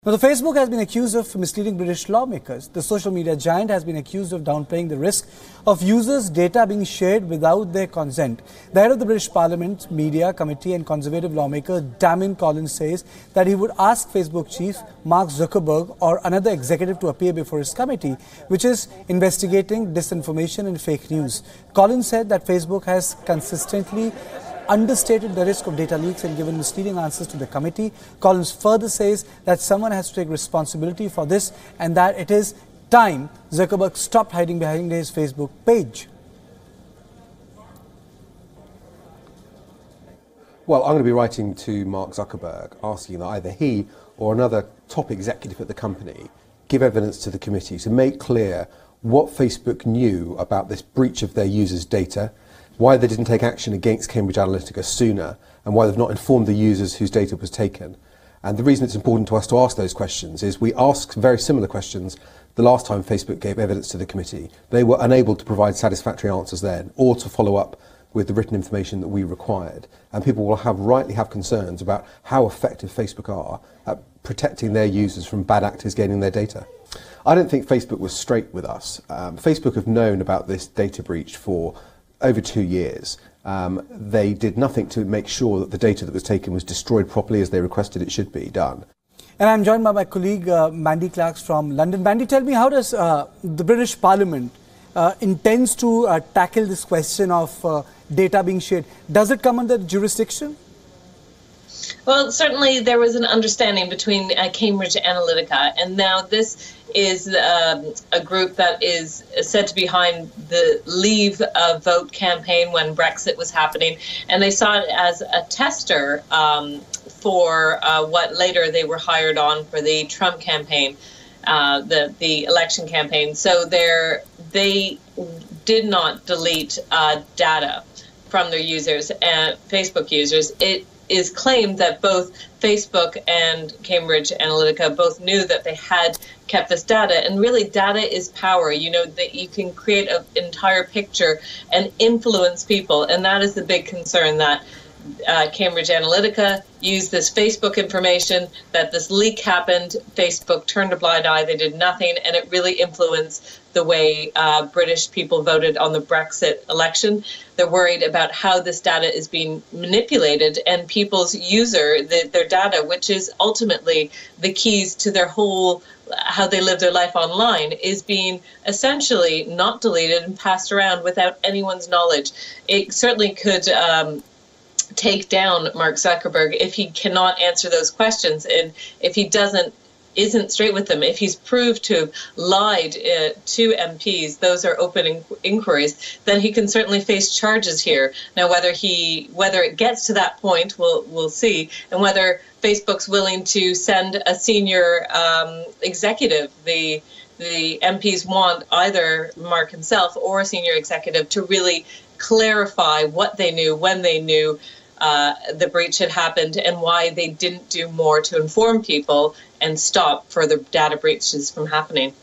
Now, the Facebook has been accused of misleading British lawmakers. The social media giant has been accused of downplaying the risk of users' data being shared without their consent. The head of the British Parliament Media Committee and Conservative lawmaker Damien Collins says that he would ask Facebook chief Mark Zuckerberg or another executive to appear before his committee, which is investigating disinformation and fake news. Collins said that Facebook has consistently understated the risk of data leaks and given misleading answers to the committee. Collins further says that someone has to take responsibility for this and that it is time Zuckerberg stopped hiding behind his Facebook page. Well, I'm going to be writing to Mark Zuckerberg asking that either he or another top executive at the company give evidence to the committee to make clear what Facebook knew about this breach of their users' data, why they didn't take action against Cambridge Analytica sooner, and why they've not informed the users whose data was taken. And the reason it's important to us to ask those questions is we asked very similar questions the last time Facebook gave evidence to the committee. They were unable to provide satisfactory answers then, or to follow up with the written information that we required. And people will rightly have concerns about how effective Facebook are at protecting their users from bad actors gaining their data. I don't think Facebook was straight with us. Facebook have known about this data breach for over 2 years. They did nothing to make sure that the data that was taken was destroyed properly as they requested it should be done. And I'm joined by my colleague Mandy Clarks from London. Mandy, tell me, how does the British Parliament intends to tackle this question of data being shared? Does it come under jurisdiction? Well, certainly there was an understanding between Cambridge Analytica, and now this is a group that is said to be behind the Leave a Vote campaign when Brexit was happening, and they saw it as a tester for what later they were hired on for the Trump campaign, the election campaign. So they did not delete data from their users and Facebook users. It is claimed that both Facebook and Cambridge Analytica both knew that they had kept this data, and really data is power. You know, that you can create an entire picture and influence people, and that is the big concern, that Cambridge Analytica used this Facebook information, that this leak happened, Facebook turned a blind eye, they did nothing, and it really influenced the way British people voted on the Brexit election. They're worried about how this data is being manipulated, and people's their data, which is ultimately the keys to their whole, how they live their life online, is being essentially not deleted and passed around without anyone's knowledge. It certainly could take down Mark Zuckerberg if he cannot answer those questions, and if he isn't straight with them. If he's proved to have lied to MPs, those are open inquiries, then he can certainly face charges here. Now, whether it gets to that point, we'll see, and whether Facebook's willing to send a senior executive. The MPs want either Mark himself or a senior executive to really clarify what they knew, when they knew the breach had happened, and why they didn't do more to inform people and stop further data breaches from happening.